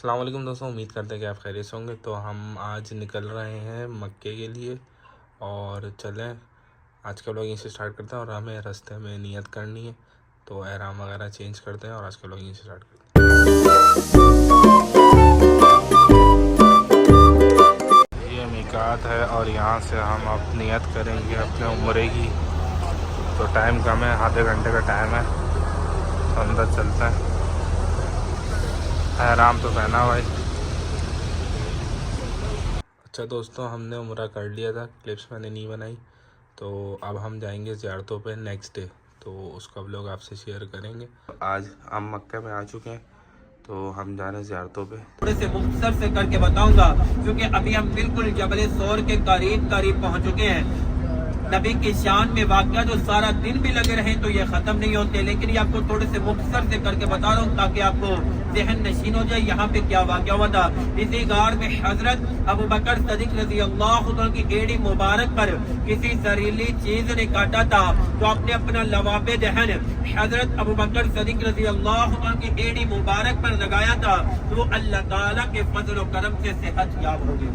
السلام علیکم دوستوں، امید کرتے ہیں کہ آپ خیریت سے ہوں گے۔ تو ہم آج نکل رہے ہیں مکے کے لیے اور چلیں آج کا ولاگ سے سٹارٹ کرتے ہیں، اور ہمیں راستے میں نیت کرنی ہے تو احرام وغیرہ چینج کرتے ہیں اور آج کا ولاگ سے سٹارٹ کرتے ہیں۔ یہ میقات ہے اور یہاں سے ہم اب نیت کریں گے اپنے عمرے کی۔ تو ٹائم کم ہے، آدھے گھنٹے کا ٹائم ہے، تو اندر چلتے ہیں۔ احرام تو پہنا بھائی۔ اچھا دوستوں، ہم نے عمرہ کر لیا تھا، کلپس میں نے نہیں بنائی، تو اب ہم جائیں گے زیارتوں پہ نیکسٹ ڈے، تو اس کا ولاگ آپ سے شیئر کریں گے۔ آج ہم مکہ میں آ چکے ہیں، تو ہم جا رہے ہیں زیارتوں پہ۔ تھوڑے سے مختصر سے کر کے بتاؤں گا کیونکہ ابھی ہم بالکل جبل سور کے قریب پہنچ چکے ہیں۔ نبی کی شان میں واقعہ جو سارا دن بھی لگے رہے تو یہ ختم نہیں ہوتے، لیکن یہ آپ کو تھوڑے سے مختصر سے کر کے بتا رہا ہوں تاکہ آپ کو ذہن نشین ہو جائے یہاں پہ کیا واقعہ ہوا تھا۔ اسی غار میں حضرت ابو بکر صدیق رضی اللہ عنہ کی ایڑی مبارک پر کسی زہریلی چیز نے کاٹا تھا، تو اپنے اپنا لواب دہن حضرت ابو بکر صدیق رضی اللہ عنہ کی ایڑی مبارک پر لگایا تھا، تو وہ اللہ تعالیٰ کے فضل و کرم سے صحت یاب ہو گئی۔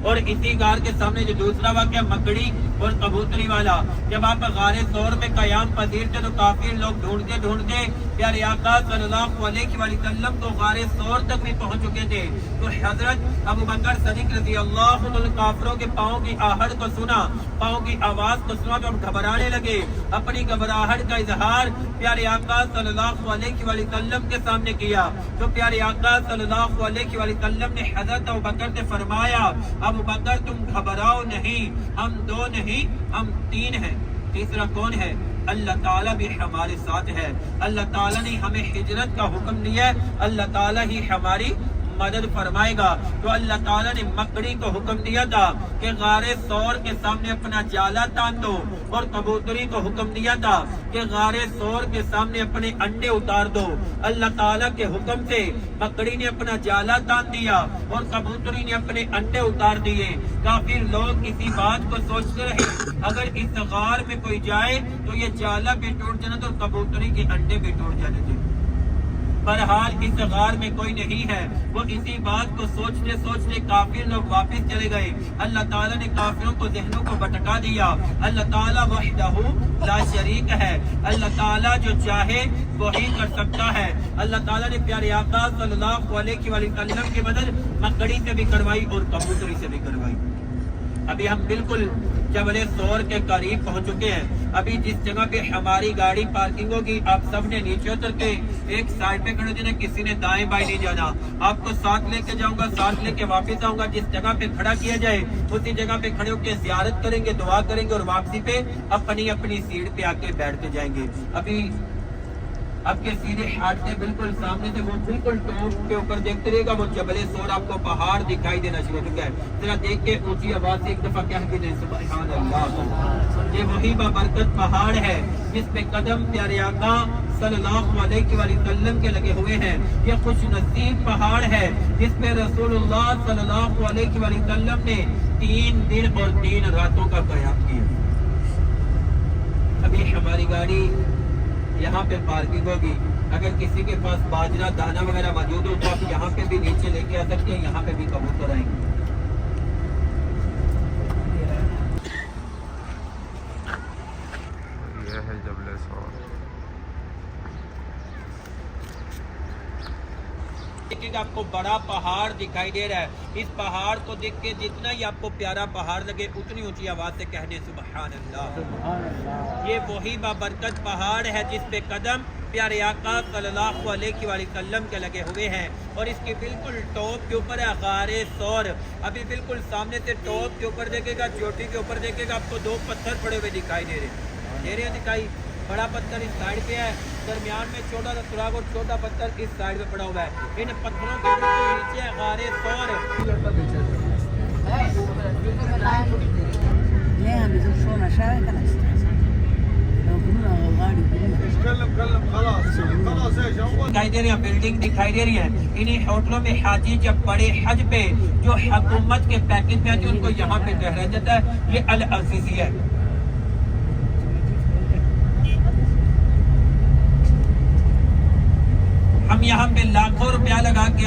اور اسی غار کے سامنے جو دوسرا واقعہ مکڑی اور کبوتری والا، جب آپ غار ثور میں قیام پذیر تھے تو کافی لوگ ڈھونڈتے پیارے آقا صلی اللہ علیہ وسلم کو غار ثور تک بھی پہنچ چکے تھے، تو حضرت ابو بکر صدیق رضی اللہ عنہ کافروں کے پاؤں کی آہٹ کو سنا، پاؤں کی آواز کو سنا تو ہم گھبرانے لگے۔ اپنی گھبراہٹ کا اظہار پیارے آقا صلی اللہ علیہ وسلم کے سامنے کیا، تو پیارے آقا صلی اللہ علیہ وسلم نے حضرت ابو بکر سے فرمایا، ابو بکر تم گھبراؤ نہیں، ہم دو نہیں ہم تین ہیں، تیسرا کون ہے؟ اللہ تعالیٰ بھی ہمارے ساتھ ہے۔ اللہ تعالیٰ نے ہمیں ہجرت کا حکم دیا ہے، اللہ تعالیٰ ہی ہماری مدد فرمائے گا۔ تو اللہ تعالیٰ نے مکڑی کو حکم دیا تھا کہ غار ثور کے سامنے اپنا جالا تان دو، اور کبوتری کو حکم دیا تھا کہ غار ثور کے سامنے اپنے انڈے اتار دو۔ اللہ تعالیٰ کے حکم سے مکڑی نے اپنا جالا تان دیا اور کبوتری نے اپنے انڈے اتار دیے۔ کافی لوگ اسی بات کو سوچتے رہے اگر اس غار میں کوئی جائے تو یہ جالا بھی ٹوٹ جانا تھا اور کبوتری کے انڈے بھی ٹوٹ جانے تھے۔ بہرحال اس غار میں کوئی نہیں ہے، وہ اسی بات کو سوچتے کافر لوگ واپس چلے گئے۔ اللہ تعالیٰ نے کافروں کو ذہنوں کو بھٹکا دیا۔ اللہ تعالیٰ وحدہ لا شریک ہے، اللہ تعالیٰ جو چاہے وہی کر سکتا ہے۔ اللہ تعالیٰ نے پیارے آقا صلی اللہ علیہ وسلم کی مدد مکڑی سے بھی کروائی اور کبوتری سے بھی کروائی۔ ابھی ہم بالکل جبل ثور کے قریب پہنچ چکے ہیں۔ ابھی جس جگہ پہ ہماری گاڑی پارکنگ ہوگی آپ سب نے نیچے اتر کے ایک سائڈ پہ کھڑے دینا، کسی نے دائیں بائیں نہیں جانا۔ آپ کو ساتھ لے کے جاؤں گا، ساتھ لے کے واپس آؤں گا۔ جس جگہ پہ کھڑا کیا جائے اسی جگہ پہ کھڑے ہو کے زیارت کریں گے، دعا کریں گے اور واپسی پہ اپنی سیٹ پہ آ کے بیٹھتے جائیں گے۔ ابھی اب کے سیدھے ہاتھ سے بالکل سامنے سے وہ بالکل ٹاپ کے اوپر دیکھتے رہے گا، وہ جبل ثور آپ کو پہاڑ دکھائی دینا شروع ہو چکا ہے۔ ذرا دیکھ کے اونچی آواز سے ایک دفعہ کہہ کے دیں سبحان اللہ۔ یہ وہی بابرکت پہاڑ ہے جس پہ قدم پیارے آقا صلی اللہ علیہ وسلم کے لگے ہوئے ہیں۔ یہ خوش نصیب پہاڑ ہے جس پہ رسول اللہ صلی اللہ علیہ وسلم نے 3 دن اور 3 راتوں کا قیام کیا۔ ابھی ہماری گاڑی یہاں پہ پارکنگ ہوگی، اگر کسی کے پاس باجرہ دانا وغیرہ موجود ہو تو آپ یہاں پہ بھی نیچے لے کے آ سکتے ہیں، یہاں پہ بھی کبوتر آئیں گے۔ یہ ہے جبل ثور۔ دیکھیں گے آپ کو بڑا پہاڑ دکھائی دے رہا ہے۔ اس پہاڑ کو دیکھ کے جتنا ہی آپ کو پیارا پہاڑ لگے اتنی اونچی آواز سے کہنے سبحان اللہ۔ یہ وہی بابرکت پہاڑ ہے جس پہ قدم پیارے آقا صلی اللہ علیہ وسلم کے لگے ہوئے ہیں، اور اس کی بالکل ٹاپ کے اوپر ہے غار ثور۔ ابھی بالکل سامنے سے ٹاپ کے اوپر دیکھے گا، چوٹی کے اوپر دیکھے گا، آپ کو 2 پتھر پڑے ہوئے دکھائی دے رہے ہیں دکھائی۔ بڑا پتھر اس سائڈ پہ ہے، درمیان میں چھوٹا سا سراغ اور چھوٹا پتھر اس سائڈ پہ پڑا ہوا ہے۔ ان پتھروں کے بالکل نیچے ہے غار ثور۔ دکھائی دے رہی ہے، بلڈنگ دکھائی دے رہی ہے۔ انہیں ہوٹلوں میں حاجی جب بڑے حج پہ جو حکومت کے پیکج پہ آتے ہیں ان کو یہاں پہ ٹھہرایا جاتا ہے۔ یہ العزیزی ہے۔ ہم یہاں پہ لاکھوں روپیہ لگا کے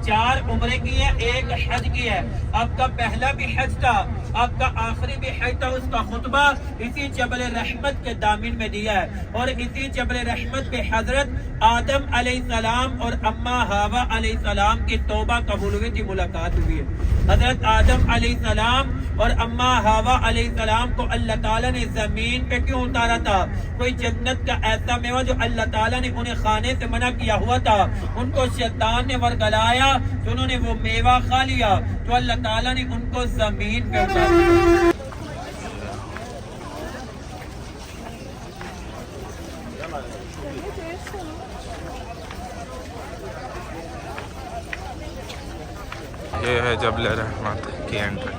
4 عمرے کی ہے، 1 حج کی ہے. آپ کا پہلا بھی حج تھا، آپ کا آخری بھی حج تھا. اس کا خطبہ اسی جبل رحمت کے دامن میں دیا ہے، اور اسی جبل رحمت پہ حضرت آدم علیہ السلام اور اماں حوا علیہ السلام کی توبہ قبول ہوئی تھی، ملاقات ہوئی ہے. حضرت آدم علیہ السلام اور اماں حوا علیہ السلام کو اللہ تعالیٰ نے زمین پہ کیوں اتارا تھا؟ کوئی جنت کا ایسا میوہ جو اللہ تعالیٰ نے انہیں کھانے سے منع کیا ہوا تھا، ان کو شیطان نے ورگلایا تو انہوں نے وہ میوہ کھا لیا، تو اللہ تعالیٰ نے ان کو زمین پہ اتار دیا. یہ ہے جبل رحمت کی انٹری.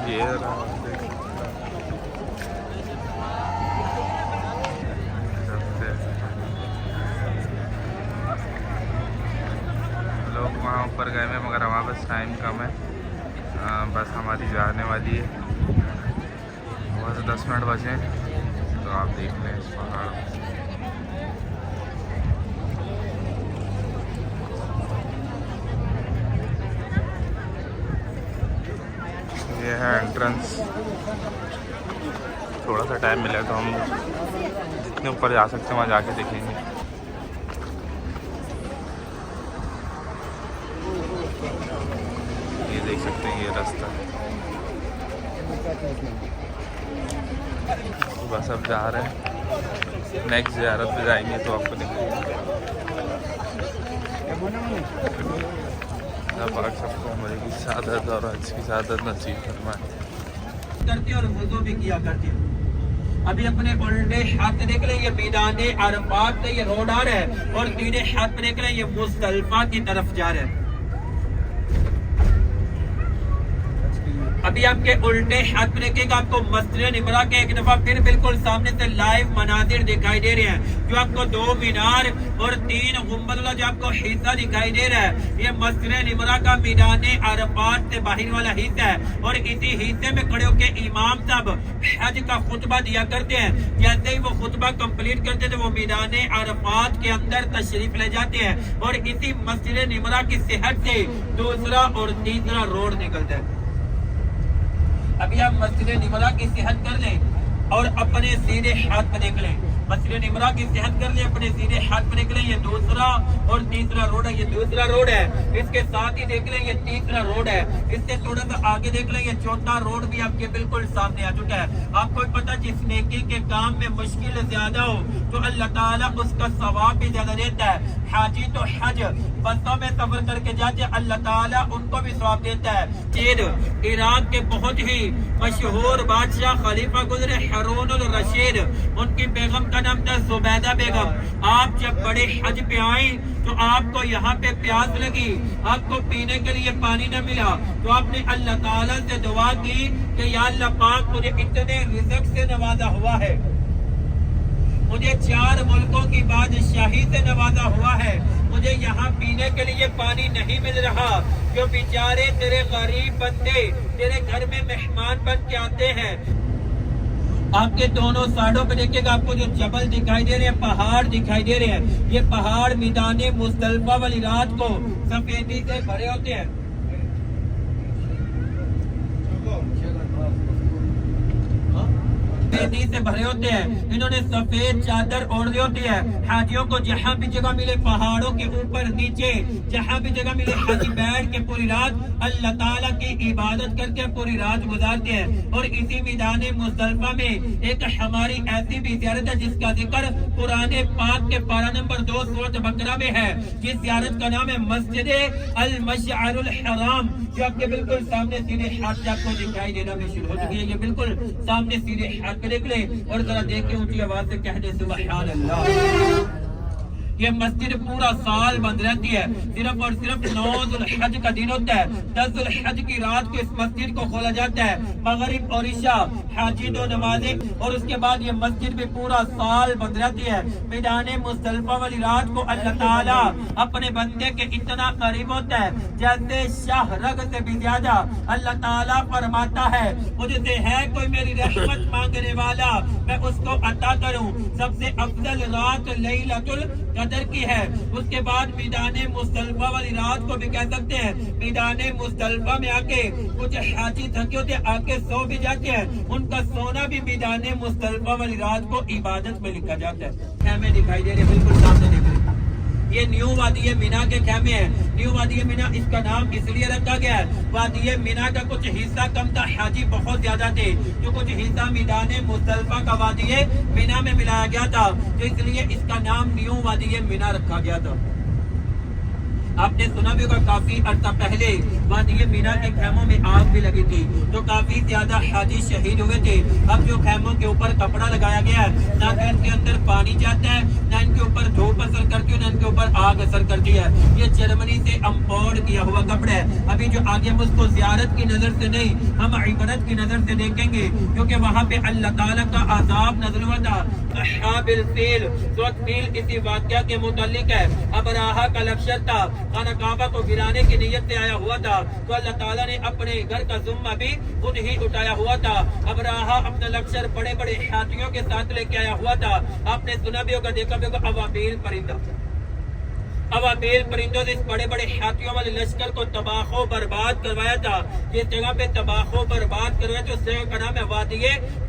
یہ لوگ وہاں اوپر گئے ہیں مگر ہمارے پاس ٹائم کم ہے. بس ہماری جانے والی ہے، بس 10 منٹ بچے ہیں. تو آپ دیکھ لیں اس پہاڑ. یہ ہے انٹرنس. تھوڑا سا ٹائم ملے تو ہم جتنے اوپر جا سکتے ہیں وہاں جا کے دیکھیں گے. یہ دیکھ سکتے ہیں یہ رستہ. بس اب جا رہے ہیں، نیکسٹ زیارت پہ جائیں گے تو آپ کو دکھائیں گے. پاک سب کو عمرے کی سعادت اور حج کی سعادت نصیب فرمائے. کرتے اور وضو بھی کیا کرتے. ابھی اپنے الٹے ہاتھ دیکھ لیں، یہ میدان عرفات سے یہ روڈ آ رہا ہے، اور دین ہاتھ دیکھ لیں یہ مزدلفہ کی طرف جا رہا ہے. ابھی آپ کے الٹے ہاتھ میں دیکھیں گا آپ کو مسجد نمرہ کے ایک دفعہ پھر بالکل سامنے سے لائیو مناظر دکھائی دے رہے ہیں، جو آپ کو 2 مینار اور 3 گنبد والا جو آپ کو حصہ دکھائی دے رہا ہے، یہ مسجد نمرہ کا میدان عرفات سے باہر والا حصہ ہے. اور اسی حصے میں کھڑے ہو کے امام صاحب حج کا خطبہ دیا کرتے ہیں. جیسے ہی وہ خطبہ کمپلیٹ کرتے تو وہ میدان عرفات کے اندر تشریف لے جاتے ہیں، اور اسی مسجد نمرہ کی صحت سے دوسرا اور تیسرا روڈ نکلتا ہے. ابھی آپ مسجد نمرہ کی صحت کر لیں اور اپنے سیدھے ہاتھ پہ دیکھ لیں. مسجد نمرہ کی صحت کر لیں، اپنے سیدھے ہاتھ پہ دیکھ لیں. یہ دوسرا اور تیسرا روڈ ہے، یہ دوسرا روڈ ہے. اس کے ساتھ ہی دیکھ لیں یہ تیسرا روڈ ہے. اس سے تھوڑا سا آگے دیکھ لیں یہ چوتھا روڈ بھی آپ کے بالکل سامنے آ چکا ہے. آپ کو پتا جس نیکی کے کام میں مشکل زیادہ ہو تو اللہ تعالیٰ اس کا ثواب بھی زیادہ دیتا ہے. حاجی تو حج بسوں میں سفر کر کے جاتے اللہ تعالیٰ ان کو بھی ثواب دیتا ہے. عراق کے بہت ہی مشہور بادشاہ خلیفہ گزرے ہارون الرشید، ان کی بیگم کا نام تھا زبیدہ بیگم. آپ جب بڑے حج پہ آئیں تو آپ کو یہاں پہ پیاس لگی، آپ کو پینے کے لیے پانی نہ ملا، تو آپ نے اللہ تعالیٰ سے دعا کی کہ یا اللہ پاک مجھے اتنے رزق سے نوازا ہوا ہے، مجھے 4 ملکوں کی بادشاہی سے نوازا ہوا ہے، مجھے یہاں پینے کے لیے پانی نہیں مل رہا. جو بیچارے تیرے غریب بندے تیرے گھر میں مہمان بن کے آتے ہیں. آپ کے دونوں سائڈوں پہ دیکھیں گا آپ کو جو جبل دکھائی دے رہے ہیں، پہاڑ دکھائی دے رہے ہیں. یہ پہاڑ میدان مزدلفہ والی رات کو سفیدی سے بھرے ہوتے ہیں. سے بھرے ہوتے ہیں. انہوں نے سفید چادر اوڑھی ہوتی ہے. حاجیوں کو جہاں بھی جگہ ملے پہاڑوں کے اوپر نیچے جہاں بھی جگہ ملے حاجی بیٹھ کے پوری رات اللہ تعالیٰ کی عبادت کر کے پوری رات گزارتے ہیں. اور اسی میدان مزدلفہ میں ایک ہماری ایسی بھی زیارت ہے جس کا ذکر قرآن پاک کے پارہ نمبر 2 سورۃ بقرہ میں ہے. جس زیارت کا نام ہے مسجد المشعر الحرام، جو آپ کے بالکل سامنے سیدھے ہاتھ سے آپ کو دکھائی دینا بھی شروع ہو چکی ہے. یہ بالکل سامنے سیدھے ہاتھ پہ دیکھ لیں اور ذرا دیکھ کے اونچی آواز سے کہہ دے سبحان اللہ. یہ مسجد پورا سال بند رہتی ہے، صرف اور صرف 9 ذوالحج کا دن ہوتا ہے، 10 ذوالحج کی رات کو اس مسجد کو کھولا جاتا ہے، مغرب اور عشاء حاجی دو نمازیں، اور اس کے بعد یہ مسجد بھی پورا سال بند رہتی ہے۔ میدان مزدلفہ والی رات کو اللہ تعالیٰ اپنے بندے کے اتنا قریب ہوتا ہے جیسے شاہ رگ سے بھی زیادہ۔ اللہ تعالیٰ فرماتا ہے مجھ سے ہے کوئی میری رحمت مانگنے والا، میں اس کو عطا کروں۔ سب سے افضل رات لیلۃ القدر کی ہے۔ اس کے بعد میدان مزدلفہ والی رات کو بھی کہہ سکتے ہیں۔ میدان مزدلفہ میں آ کے کچھ حاجی تھکے ہوتے آ کے سو بھی جاتے ہیں، ان کا سونا بھی میدان مزدلفہ والی رات کو عبادت میں لکھا جاتا ہے۔ خیمے دکھائی دے رہے بالکل سامنے دیکھ رہے، یہ نیو وادی مینا کے خیمے ہیں۔ نیو وادی مینا اس کا نام اس لیے رکھا گیا ہے، وادی مینا کا کچھ حصہ کم تھا، حاجی بہت زیادہ تھے، جو کچھ حصہ میدان مزدلفہ کا وادی مینا میں ملایا گیا تھا، تو اس لیے اس کا نام نیو وادی مینا رکھا گیا تھا۔ آپ نے سنا بھی ہوگا کافی عرصہ پہلے وادی مینا کے خیموں میں آگ بھی لگی تھی، تو کافی زیادہ حاجی شہید ہوئے تھے۔ اب جو خیموں کے اوپر کپڑا لگایا گیا ہے، نہ کہ ان کے اندر پانی جاتا ہے، نہ ان کے اوپر دھوپ اثر کرتی ہے، نہ ان کے اوپر آگ اثر کرتی ہے۔ یہ جرمنی سے امپورٹ کیا ہوا کپڑا ہے۔ ابھی جو آگے ہم اس کو زیارت کی نظر سے نہیں، ہم عبرت کی نظر سے دیکھیں گے، کیونکہ وہاں پہ اللہ تعالیٰ کا عذاب نازل ہوا تھا۔ اصحاب الفیل، سورۃ فیل اسی واقعہ کے متعلق ہے۔ ابراہا کا لشکر تھا، خانہ کعبہ کو گرانے کی نیت سے آیا ہوا تھا، تو اللہ تعالیٰ نے اپنے گھر کا ذمہ بھی خود ہی اٹھایا ہوا تھا۔ ابراہا اپنا لشکر بڑے بڑے ہاتھیوں کے ساتھ لے کے آیا ہوا تھا۔ آپ نے سنا بھی ہوگا، دیکھا بھی ہوگا، ابابیل پرندہ، ابابیل پرندوں سے اس بڑے بڑے ہاتھیوں والے لشکر کو تباہ و برباد کروایا تھا۔ جس جگہ پہ تباہ و برباد کروایا تھا اس جگہ کا نام ہے وادی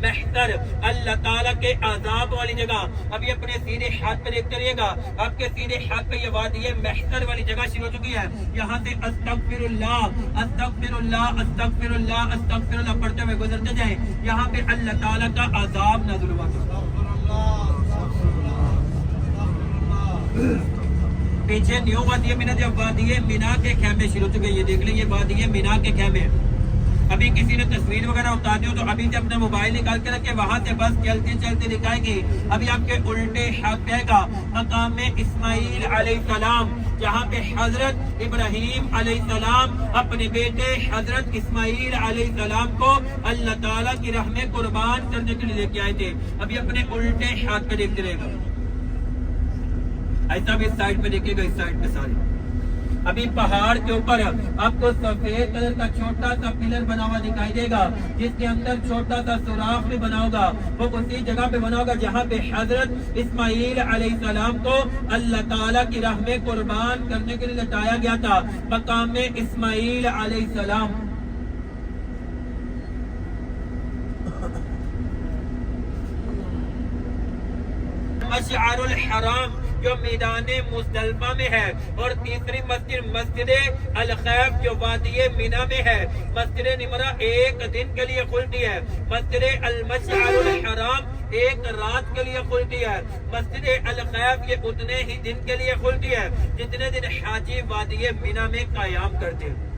محشر، اللہ تعالیٰ کے عذاب والی جگہ۔ ابھی اپنے سیدھے ہاتھ پہ دیکھتے رہیے گا، آپ کے سیدھے ہاتھ پہ یہ وادی محشر والی جگہ شروع ہو چکی ہے۔ یہاں سے استغفر اللہ استغفر اللہ استغفر اللہ استغفر اللہ پڑھتے ہوئے گزرتے جائیں، یہاں پہ اللہ تعالیٰ کا عذاب نازل ہوا تھا۔ پیچھے نیو وادی مینا، جب وادی مینا کے خیمے شروع ہو چکے، یہ دیکھ لیں، یہ وادی مینا کے خیمے۔ ابھی کسی نے تصویر وغیرہ اتار ہو تو ابھی سے اپنا موبائل نکال کے رکھے، وہاں سے بس چلتے چلتے دکھائے گی۔ ابھی آپ کے الٹے ہاتھ پہ گا مقام اسماعیل علیہ السلام، جہاں پہ حضرت ابراہیم علیہ السلام اپنے بیٹے حضرت اسماعیل علیہ السلام کو اللہ تعالیٰ کی راہ میں قربان کرنے کے لیے لے کے آئے تھے۔ ابھی اپنے الٹے ہاتھ پہ دیکھتے رہے گا، ایسا بھی اس سائڈ پہ دیکھے گا، اس سائڈ پہ سارے۔ ابھی پہاڑ کے اوپر آپ کو سفید کلر کا چھوٹا سا پلر بنا ہوا دکھائی دے گا، جس کے اندر چھوٹا سا سوراخ بھی بنا ہوگا، وہ اسی جگہ پہ بنا ہوگا جہاں پہ حضرت اسماعیل علیہ السلام کو اللہ تعالیٰ کی راہ میں قربان کرنے کے لیے لٹایا گیا تھا، مقام اسماعیل علیہ السلام۔ مشعر الحرام جو میدان مزدلفہ میں ہے، اور تیسری مسجد مسجد الخیف جو وادی مینا میں ہے۔ مسجد نمرہ ایک دن کے لیے کھلتی ہے، مسجد المشعر الحرام ایک رات کے لیے کھلتی ہے، مسجد الخیف یہ اتنے ہی دن کے لیے کھلتی ہے جتنے دن حاجی وادی مینا میں قیام کرتے ہیں۔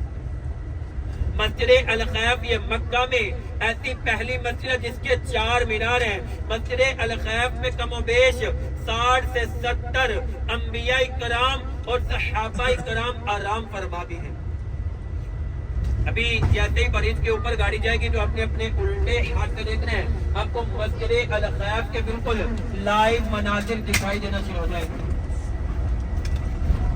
مسجد الخیف یہ مکہ میں ایسی پہلی مسجد ہے جس کے 4 مینار ہیں۔ مسجد الخیف میں کم و بیش 60 سے 70 انبیاء کرام اور صحابہ کرام آرام فرما بھی ہیں۔ ابھی جیسے ہی مریض کے اوپر گاڑی جائے گی تو اپنے اپنے الٹے ہاتھ سے دیکھ رہے ہیں، آپ کو مسجد الخیف کے بالکل لائیو مناظر دکھائی دینا شروع ہو جائے گا۔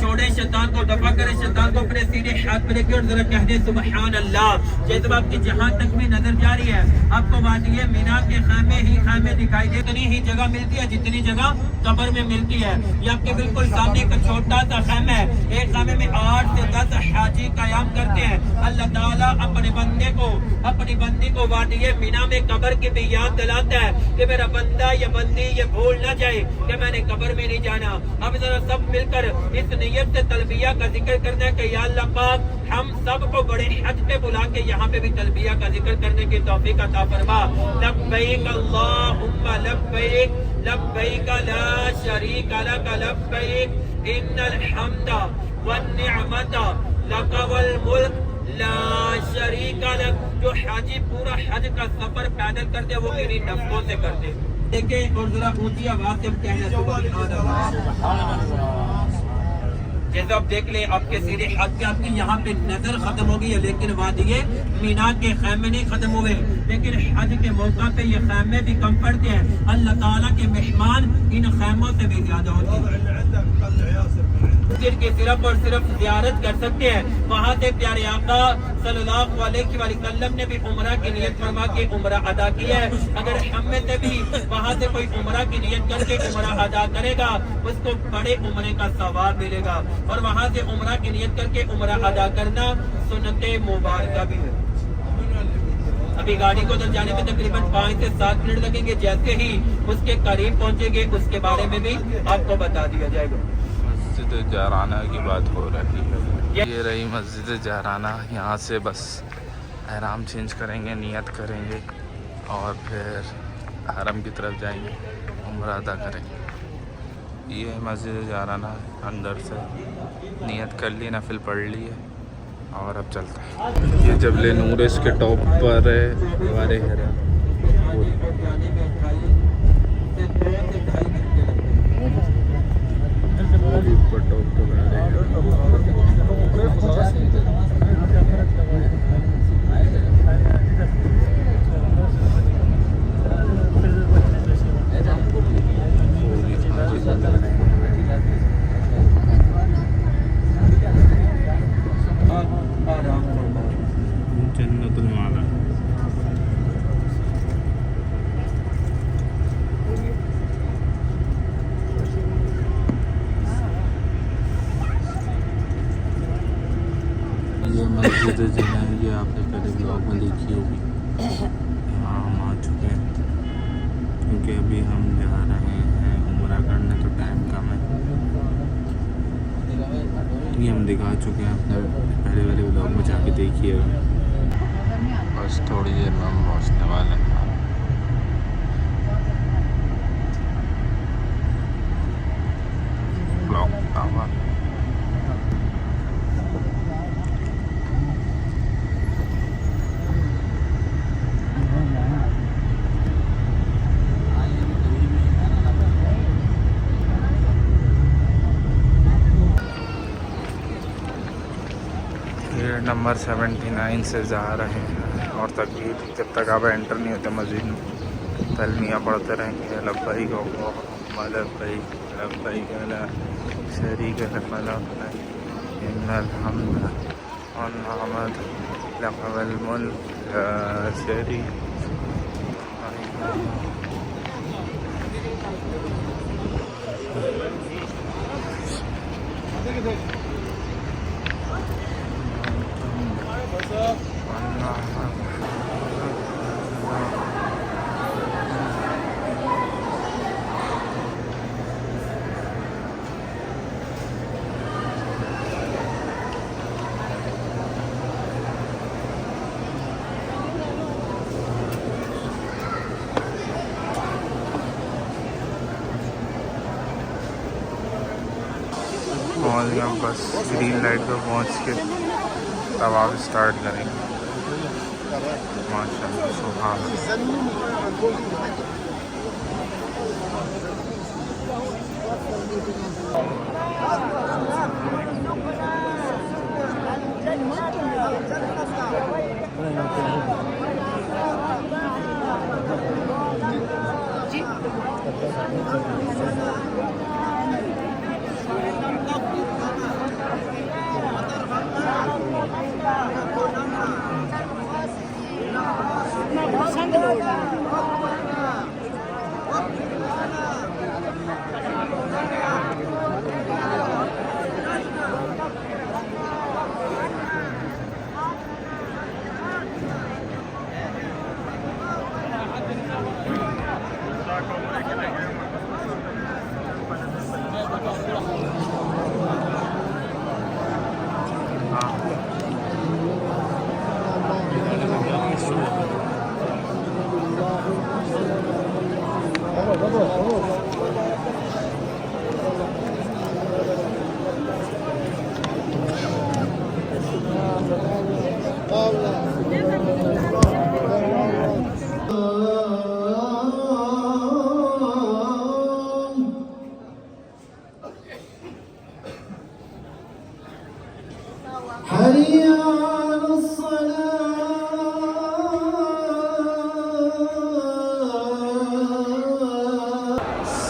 چھوڑے شیطان کو، دفع کرے شیطان کو، اپنے سیدھے ہاتھ پہ رکھے اور ذرا کہہ دے سبحان اللہ۔ جیسے آپ کی جہاں تک بھی نظر جاری ہے، آپ کو وادی مینا کے خیمے ہی خیمے دکھائی دے، اتنی ہی جگہ ملتی ہے جتنی جگہ قبر میں ملتی ہے۔ یہ آپ کے بالکل سامنے ایک چھوٹا سا خیمہ ہے، ایک خیمے میں 8 سے 10 حاجی قیام کرتے ہیں۔ اللہ تعالیٰ اپنے بندے کو، اپنی بندی کو وادی مینا میں قبر کی بھی یاد دلاتا ہے کہ میرا بندہ یا بندی یہ بھول نہ جائے کہ میں نے قبر میں نہیں جانا۔ اب ذرا سب مل کر اس نیت سے تلبیہ کا ذکر کرنا ہے کہ یا اللہ پاک ہم سب کو بڑے حج پہ بلا کے یہاں پہ بھی تلبیہ کا ذکر کرنے کی توفیق عطا فرما۔ لبیک اللہم لبیک لبیک لا شریک لک لبیک ان الحمد والنعمت لک والملک لا شریک لک۔ جو حاجی پورا حج کا سفر پیدل کرتے وہ انہی نفسوں سے کرتے۔ دیکھیں اور ذرا اونچی آواز سے ہم کہنا سبحان اللہ. جیسے آپ دیکھ لیں آپ کے سیرے حج کے آپ کی یہاں پہ نظر ختم ہو گئی ہے، لیکن وادی مینا کے خیمے نہیں ختم ہوئے، لیکن حج کے موقع پہ یہ خیمے بھی کم پڑتے ہیں. اللہ تعالیٰ کے مہمان ان خیموں سے بھی زیادہ ہوتے ہیں. جن کی صرف اور صرف زیارت کر سکتے ہیں. وہاں سے پیارے آقا صلی اللہ علیہ وسلم نے بھی عمرہ کی نیت فرما کے عمرہ ادا کیا ہے. اگر ہم میں سے بھی وہاں سے کوئی عمرہ کی نیت کر کے عمرہ ادا کرے گا اس کو بڑے عمرے کا ثواب ملے گا. اور وہاں سے عمرہ کی نیت کر کے عمرہ ادا کرنا سنت مبارکہ بھی ہے. ابھی گاڑی کو ادھر جانے میں تقریباً 5 سے 7 منٹ لگیں گے. جیسے ہی اس کے قریب پہنچیں گے اس کے بارے میں بھی آپ کو بتا دیا جائے گا. مسجد جارانہ کی بات ہو رہی ہے. یہ رہی مسجد جارانہ. یہاں سے بس احرام چینج کریں گے، نیت کریں گے اور پھر حرم کی طرف جائیں گے، عمرہ ادا کریں گے. یہ مسجد جارانہ اندر سے نیت کر لی، نفل پڑھ لی ہے اور اب چلتے ہیں. یہ جبل نور اس کے ٹاپ پر ہے ہمارے حرم. جنت المالا. یہ مسجد جو ہے یہ آپ نے پہلے بلاگ میں دیکھی ہوگی. یہاں ہم آ چکے ہیں کیونکہ ابھی ہم جا رہے ہیں عمرہ کرنے، تو ٹائم کم ہے. یہ ہم دکھا چکے ہیں، اپنے پہلے والے بلاگ میں جا کے دیکھیے گا. بس تھوڑی دیر میں ہم پہنچنے والے ہیں. بلاگ آواز نمبر 79 سے جا رہے ہیں اور تقریب جب تک آپ انٹر نہیں ہوتے مسجد میں تلمیہ پڑھتے رہیں گے. لبیک اللہم لبیک لبیک لا شریک لک لبیک ان الحمد والنعمت لک والملک لا شریک پہنچ گیا. بس گرین لائٹ پہ پہنچ کے تب آپ اسٹارٹ کریں گے. ماشاء اللہ سبحان